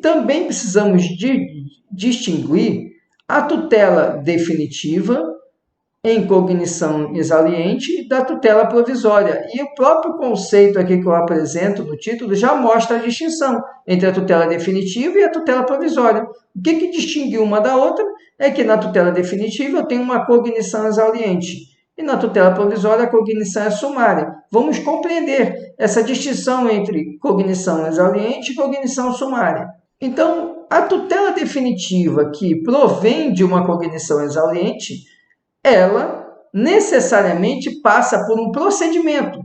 também precisamos distinguir a tutela definitiva em cognição exaliente da tutela provisória. E o próprio conceito aqui que eu apresento no título já mostra a distinção entre a tutela definitiva e a tutela provisória. O que distingue uma da outra é que na tutela definitiva eu tenho uma cognição exaliente e na tutela provisória a cognição é sumária. Vamos compreender essa distinção entre cognição exaliente e cognição sumária. Então, a tutela definitiva que provém de uma cognição exaliente, ela necessariamente passa por um procedimento.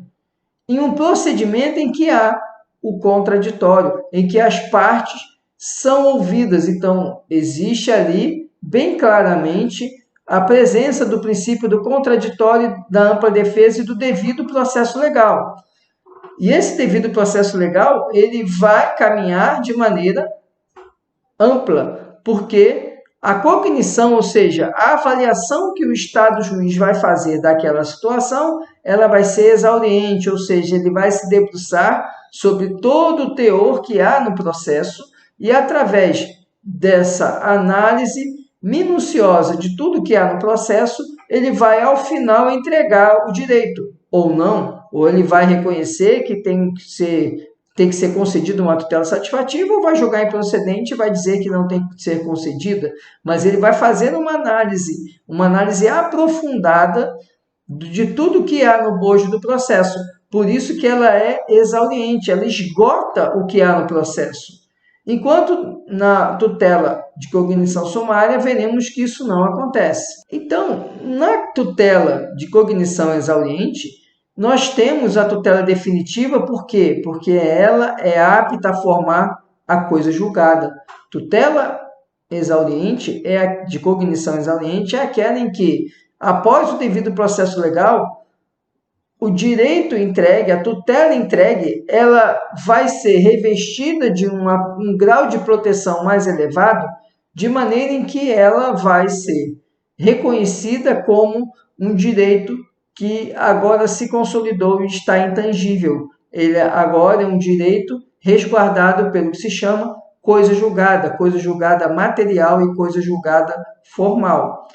Em um procedimento em que há o contraditório, em que as partes são ouvidas. Então, existe ali, bem claramente, a presença do princípio do contraditório, da ampla defesa e do devido processo legal. E esse devido processo legal, ele vai caminhar de maneira ampla, porque a cognição, ou seja, a avaliação que o Estado juiz vai fazer daquela situação, ela vai ser exauriente, ou seja, ele vai se debruçar sobre todo o teor que há no processo e, através dessa análise minuciosa de tudo que há no processo, ele vai, ao final, entregar o direito, ou não, ou ele vai reconhecer que tem que ser concedida uma tutela satisfativa, ou vai julgar improcedente e vai dizer que não tem que ser concedida, mas ele vai fazer uma análise aprofundada de tudo que há no bojo do processo. Por isso que ela é exauriente, ela esgota o que há no processo. Enquanto na tutela de cognição sumária, veremos que isso não acontece. Então, na tutela de cognição exauriente, nós temos a tutela definitiva, por quê? Porque ela é apta a formar a coisa julgada. Tutela exauriente, de cognição exauriente, é aquela em que, após o devido processo legal, o direito entregue, a tutela entregue, ela vai ser revestida de um grau de proteção mais elevado, de maneira em que ela vai ser reconhecida como um direito que agora se consolidou e está intangível. Ele agora é um direito resguardado pelo que se chama coisa julgada material e coisa julgada formal.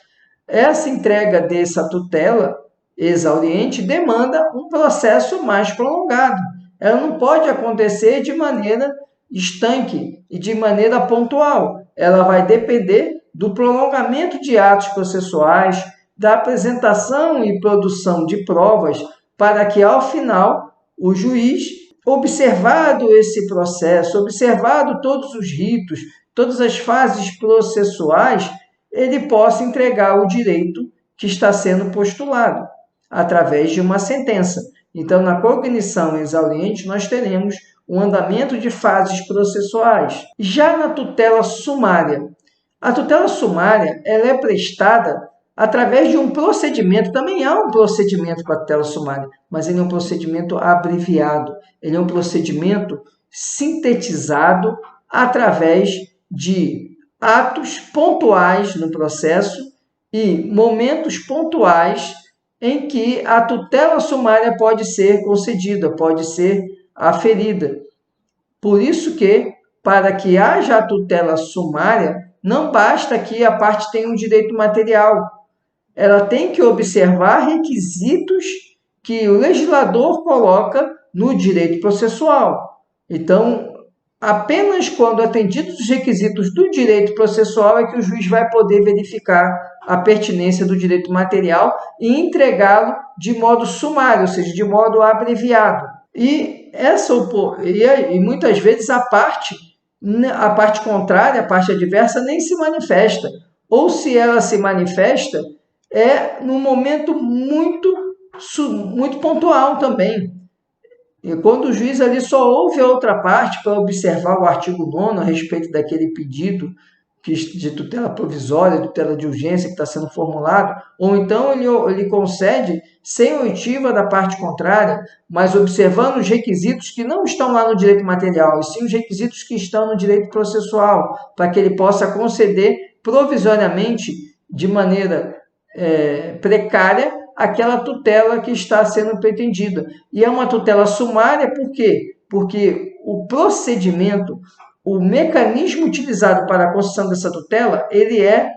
Essa entrega dessa tutela exauriente demanda um processo mais prolongado. Ela não pode acontecer de maneira estanque e de maneira pontual. Ela vai depender do prolongamento de atos processuais, da apresentação e produção de provas, para que, ao final, o juiz, observado esse processo, observado todos os ritos, todas as fases processuais, ele possa entregar o direito que está sendo postulado, através de uma sentença. Então, na cognição exauriente, nós teremos o andamento de fases processuais. Já na tutela sumária, a tutela sumária ela é prestada através de um procedimento. Também há um procedimento para a tutela sumária, mas ele é um procedimento abreviado. Ele é um procedimento sintetizado através de atos pontuais no processo e momentos pontuais em que a tutela sumária pode ser concedida, pode ser aferida. Por isso que, para que haja a tutela sumária, não basta que a parte tenha um direito material. Ela tem que observar requisitos que o legislador coloca no direito processual. Então, apenas quando atendidos os requisitos do direito processual é que o juiz vai poder verificar a pertinência do direito material e entregá-lo de modo sumário, ou seja, de modo abreviado. E muitas vezes a parte contrária, a parte adversa, nem se manifesta. Ou se ela se manifesta, é num momento muito pontual também. E quando o juiz ali só ouve a outra parte para observar o artigo 9º a respeito daquele pedido de tutela provisória, tutela de urgência que está sendo formulado, ou então ele concede sem oitiva da parte contrária, mas observando os requisitos que não estão lá no direito material, e sim os requisitos que estão no direito processual, para que ele possa conceder provisoriamente, de maneira precária, aquela tutela que está sendo pretendida. E é uma tutela sumária por quê? Porque o procedimento, o mecanismo utilizado para a concessão dessa tutela, ele é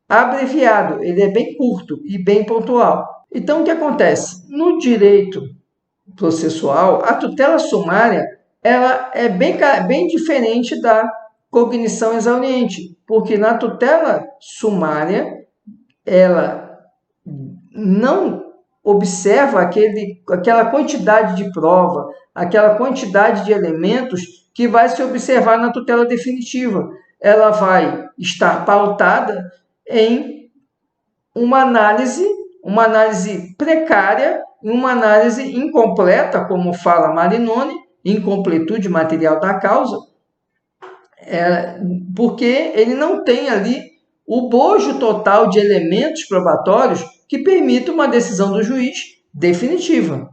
abreviado, ele é bem curto e bem pontual. Então, o que acontece? No direito processual, a tutela sumária ela é bem diferente da cognição exauriente, porque na tutela sumária, ela não observa aquela quantidade de prova, aquela quantidade de elementos que vai se observar na tutela definitiva. Ela vai estar pautada em uma análise precária, uma análise incompleta, como fala Marinoni, incompletude material da causa, porque ele não tem ali o bojo total de elementos probatórios que permita uma decisão do juiz definitiva.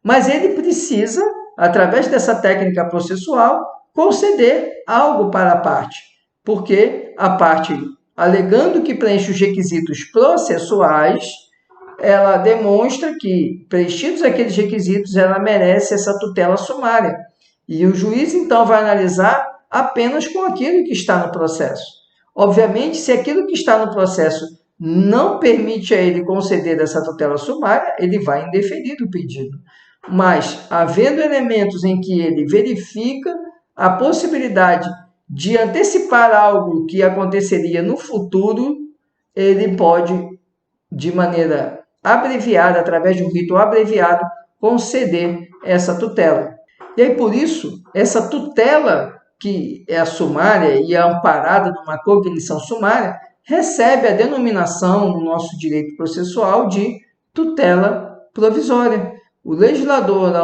Mas ele precisa, através dessa técnica processual, conceder algo para a parte, porque a parte, alegando que preenche os requisitos processuais, ela demonstra que, preenchidos aqueles requisitos, ela merece essa tutela sumária. E o juiz, então, vai analisar apenas com aquilo que está no processo. Obviamente, se aquilo que está no processo não permite a ele conceder essa tutela sumária, ele vai indeferir o pedido. Mas, havendo elementos em que ele verifica a possibilidade de antecipar algo que aconteceria no futuro, ele pode, de maneira abreviada, através de um rito abreviado, conceder essa tutela. E aí, por isso, essa tutela, que é a sumária e é amparada numa cognição sumária, recebe a denominação no nosso direito processual de tutela provisória. O legislador,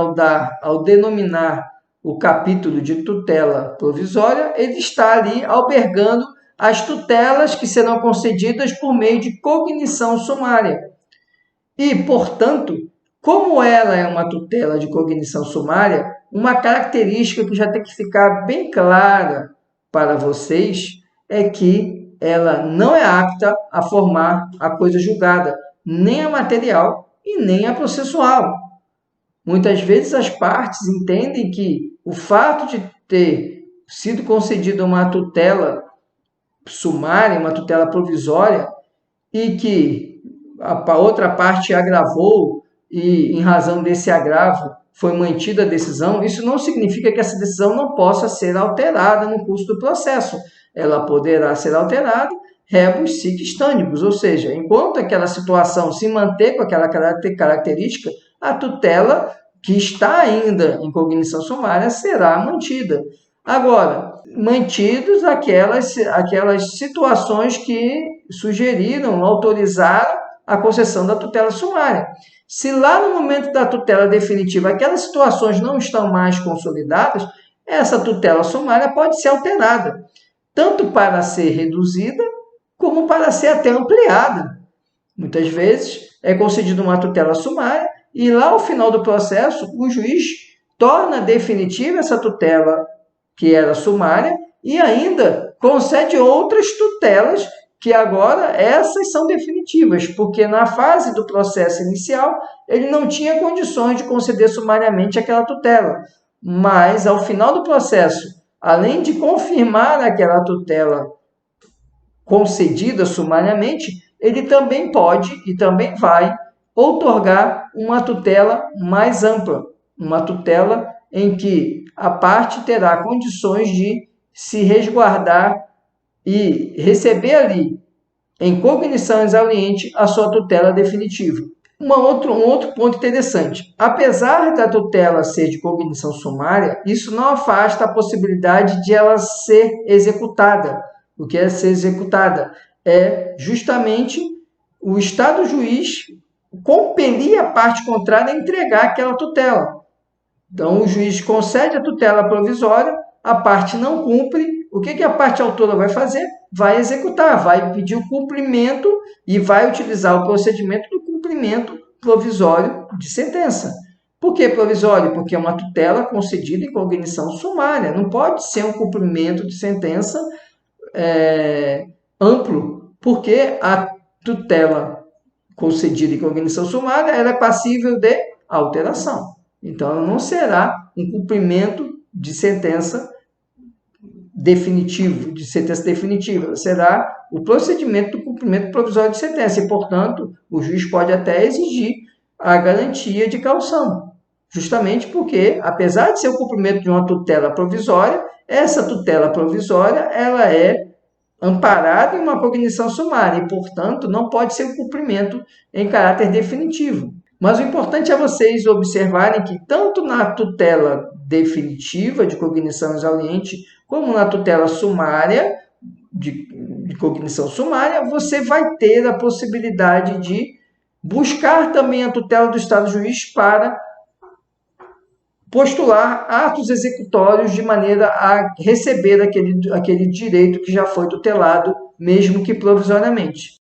ao denominar o capítulo de tutela provisória, ele está ali albergando as tutelas que serão concedidas por meio de cognição sumária. E, portanto, como ela é uma tutela de cognição sumária, uma característica que já tem que ficar bem clara para vocês é que ela não é apta a formar a coisa julgada, nem a material e nem a processual. Muitas vezes as partes entendem que o fato de ter sido concedida uma tutela sumária, uma tutela provisória, e que a outra parte agravou e, em razão desse agravo, foi mantida a decisão, isso não significa que essa decisão não possa ser alterada no curso do processo. Ela poderá ser alterada rebus sic stantibus, ou seja, enquanto aquela situação se manter com aquela característica, a tutela que está ainda em cognição sumária será mantida. Agora, mantidos aquelas situações que sugeriram, autorizaram a concessão da tutela sumária. Se lá no momento da tutela definitiva aquelas situações não estão mais consolidadas, essa tutela sumária pode ser alterada, tanto para ser reduzida, como para ser até ampliada. Muitas vezes é concedida uma tutela sumária e lá ao final do processo o juiz torna definitiva essa tutela que era sumária e ainda concede outras tutelas que agora essas são definitivas, porque na fase do processo inicial ele não tinha condições de conceder sumariamente aquela tutela, mas ao final do processo, além de confirmar aquela tutela concedida sumariamente, ele também pode e também vai outorgar uma tutela mais ampla, uma tutela em que a parte terá condições de se resguardar e receber ali, em cognição exauriente, a sua tutela definitiva. Um outro ponto interessante. Apesar da tutela ser de cognição sumária, isso não afasta a possibilidade de ela ser executada. O que é ser executada? É justamente o Estado juiz compelir a parte contrária a entregar aquela tutela. Então, o juiz concede a tutela provisória, a parte não cumpre. O que a parte autora vai fazer? Vai executar, vai pedir o cumprimento e vai utilizar o procedimento do cumprimento provisório de sentença. Por que provisório? Porque é uma tutela concedida em cognição sumária. Não pode ser um cumprimento de sentença amplo, porque a tutela concedida em cognição sumária ela é passível de alteração. Então, não será um cumprimento de sentença definitivo, de sentença definitiva, será o procedimento do cumprimento provisório de sentença e, portanto, o juiz pode até exigir a garantia de caução, justamente porque, apesar de ser o cumprimento de uma tutela provisória, essa tutela provisória ela é amparada em uma cognição sumária e, portanto, não pode ser um cumprimento em caráter definitivo. Mas o importante é vocês observarem que tanto na tutela definitiva de cognição exauriente, como na tutela sumária, de cognição sumária, você vai ter a possibilidade de buscar também a tutela do Estado juiz para postular atos executórios de maneira a receber aquele direito que já foi tutelado, mesmo que provisoriamente.